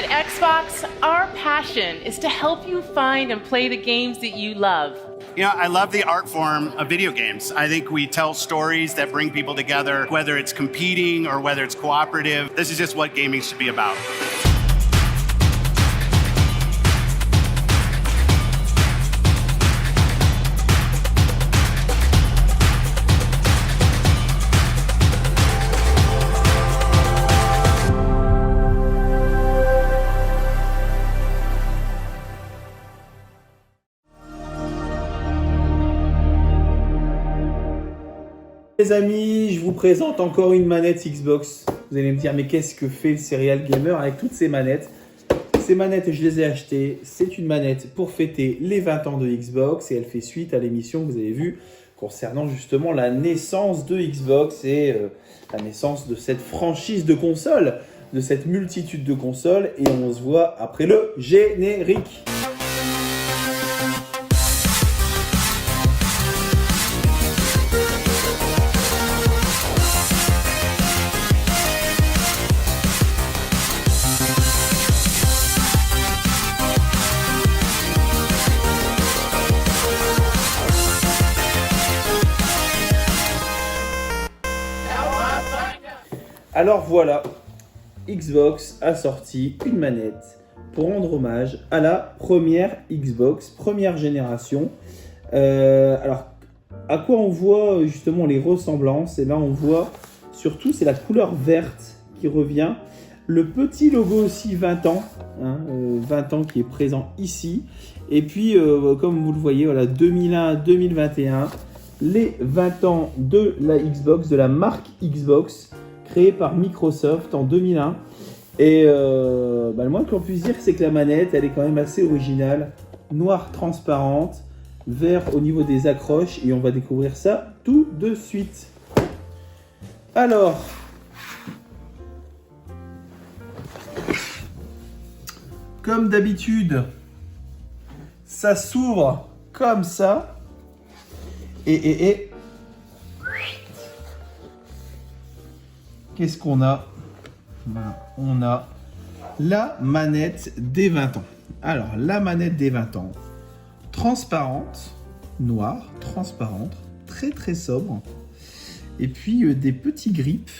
At Xbox, our passion is to help you find and play the games that you love. You know, I love the art form of video games. I think we tell stories that bring people together, whether it's competing or whether it's cooperative. This is just what gaming should be about. Les amis, je vous présente encore une manette Xbox. Vous allez me dire, mais qu'est-ce que fait le Serial Gamer avec toutes ces manettes? Ces manettes, je les ai achetées. C'est une manette pour fêter les 20 ans de Xbox et elle fait suite à l'émission que vous avez vue concernant justement la naissance de Xbox et la naissance de cette franchise de consoles, de cette multitude de consoles. Et on se voit après le générique. Alors voilà, Xbox a sorti une manette pour rendre hommage à la première Xbox, première génération. Alors, à quoi on voit justement les ressemblances? Et là, on voit surtout, c'est la couleur verte qui revient. Le petit logo aussi 20 ans, 20 ans qui est présent ici. Et puis, comme vous le voyez, voilà, 2001-2021, les 20 ans de la Xbox, de la marque Xbox, créée par Microsoft en 2001. Et le moins qu'on puisse dire, c'est que la manette, elle est quand même assez originale. Noire transparente, vert au niveau des accroches. Et on va découvrir ça tout de suite. Alors, comme d'habitude, ça s'ouvre comme ça. Et qu'est-ce qu'on a? On a la manette des 20 ans. Alors, la manette des 20 ans, transparente, noire, transparente, très très sobre. Et puis des petits grips.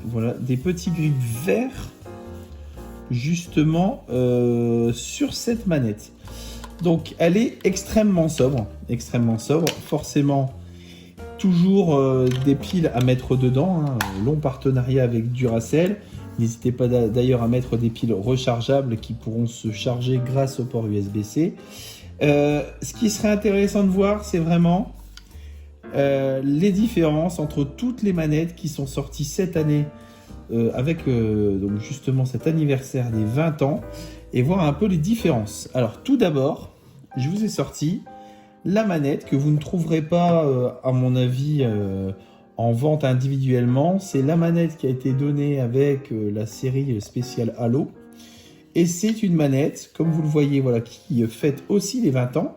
Voilà, des petits grips verts, justement, sur cette manette. Donc, elle est extrêmement sobre, forcément. Toujours des piles à mettre dedans, long partenariat avec Duracell. N'hésitez pas d'ailleurs à mettre des piles rechargeables qui pourront se charger grâce au port USB-C. Ce qui serait intéressant de voir, c'est vraiment les différences entre toutes les manettes qui sont sorties cette année avec donc justement cet anniversaire des 20 ans et voir un peu les différences. Alors tout d'abord, je vous ai sorti la manette que vous ne trouverez pas, à mon avis, en vente individuellement. C'est la manette qui a été donnée avec la série spéciale Halo. Et c'est une manette, comme vous le voyez, voilà, qui fête aussi les 20 ans.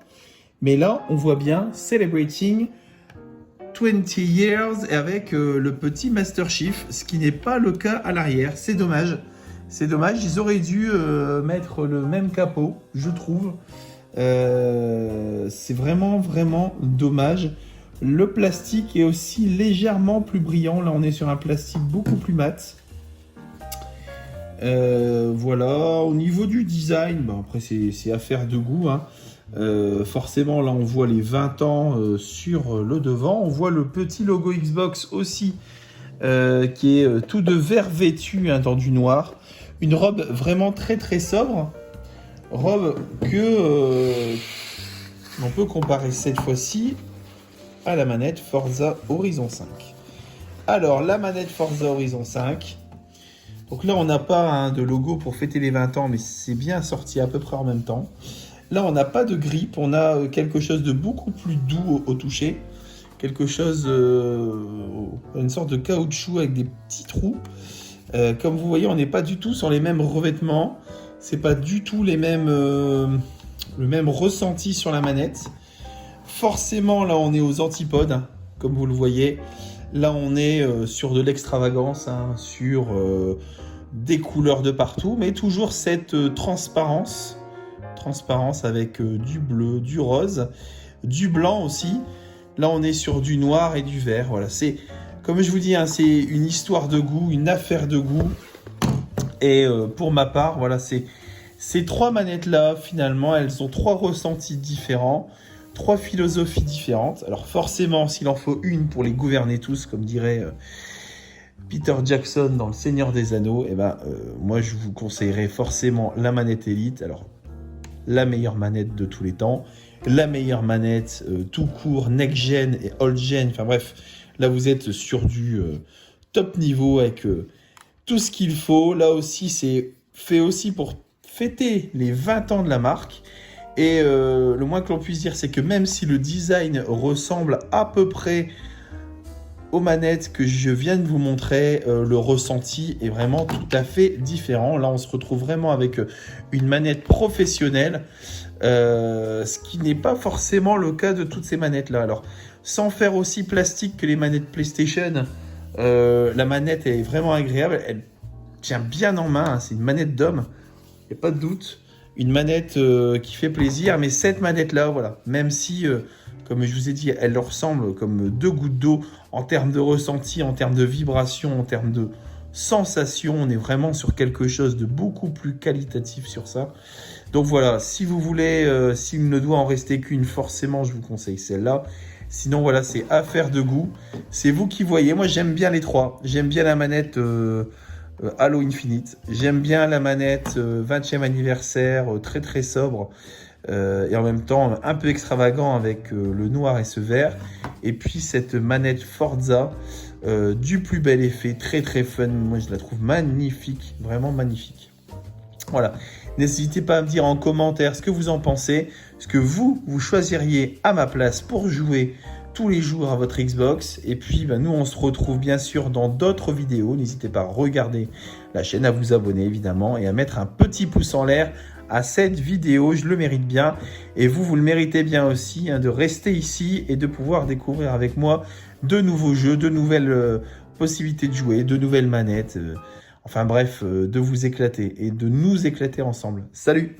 Mais là, on voit bien Celebrating 20 Years avec le petit Master Chief, ce qui n'est pas le cas à l'arrière. C'est dommage. C'est dommage. Ils auraient dû mettre le même capot, je trouve. C'est vraiment dommage. Le plastique est aussi légèrement plus brillant. Là, on est sur un plastique beaucoup plus mat. Voilà. Au niveau du design, après c'est affaire de goût. Forcément, là, on voit les 20 ans sur le devant. On voit le petit logo Xbox aussi, qui est tout de vert vêtu dans du noir. Une robe vraiment très très sobre. Robe que on peut comparer cette fois-ci à la manette Forza Horizon 5. Alors, la manette Forza Horizon 5. Donc là, on n'a pas de logo pour fêter les 20 ans, mais c'est bien sorti à peu près en même temps. Là, on n'a pas de grip, on a quelque chose de beaucoup plus doux au toucher. Quelque chose, une sorte de caoutchouc avec des petits trous. Comme vous voyez, on n'est pas du tout sur les mêmes revêtements. C'est pas du tout le même ressenti sur la manette. Forcément, là, on est aux antipodes, comme vous le voyez. Là, on est sur de l'extravagance, sur des couleurs de partout, mais toujours cette transparence avec du bleu, du rose, du blanc aussi. Là, on est sur du noir et du vert. Voilà, c'est comme je vous dis, hein, c'est une histoire de goût, une affaire de goût. Et pour ma part, voilà, ces 3 manettes-là, finalement, elles ont 3 ressentis différents, 3 philosophies différentes. Alors forcément, s'il en faut une pour les gouverner tous, comme dirait Peter Jackson dans Le Seigneur des Anneaux, eh ben, moi, je vous conseillerais forcément la manette Elite. Alors, la meilleure manette de tous les temps, la meilleure manette tout court, next-gen et old-gen. Enfin bref, là, vous êtes sur du top niveau avec tout ce qu'il faut. Là aussi, c'est fait aussi pour fêter les 20 ans de la marque. Et le moins que l'on puisse dire, c'est que même si le design ressemble à peu près aux manettes que je viens de vous montrer, le ressenti est vraiment tout à fait différent. Là, on se retrouve vraiment avec une manette professionnelle, ce qui n'est pas forcément le cas de toutes ces manettes-là. Alors, sans faire aussi plastique que les manettes PlayStation, la manette est vraiment agréable. Elle tient bien en main, hein. C'est une manette d'homme, il n'y a pas de doute. Une manette qui fait plaisir, mais cette manette-là, voilà, même si, comme je vous ai dit, elle leur ressemble comme 2 gouttes d'eau en termes de ressenti, en termes de vibration, en termes de sensation, on est vraiment sur quelque chose de beaucoup plus qualitatif sur ça. Donc voilà, si vous voulez, s'il ne doit en rester qu'une, forcément, je vous conseille celle-là. Sinon, voilà, c'est affaire de goût. C'est vous qui voyez. Moi, j'aime bien les 3. J'aime bien la manette Halo Infinite. J'aime bien la manette 20e anniversaire, très très sobre. Et en même temps un peu extravagant avec le noir et ce vert. Et puis cette manette Forza du plus bel effet, très très fun. Moi, je la trouve magnifique, vraiment magnifique. Voilà. N'hésitez pas à me dire en commentaire ce que vous en pensez, ce que vous choisiriez à ma place pour jouer tous les jours à votre Xbox. Et puis nous, on se retrouve bien sûr dans d'autres vidéos. N'hésitez pas à regarder la chaîne, à vous abonner évidemment et à mettre un petit pouce en l'air à cette vidéo. Je le mérite bien et vous le méritez bien aussi, hein, de rester ici et de pouvoir découvrir avec moi de nouveaux jeux, de nouvelles possibilités de jouer, de nouvelles manettes. Enfin bref, de vous éclater et de nous éclater ensemble. Salut!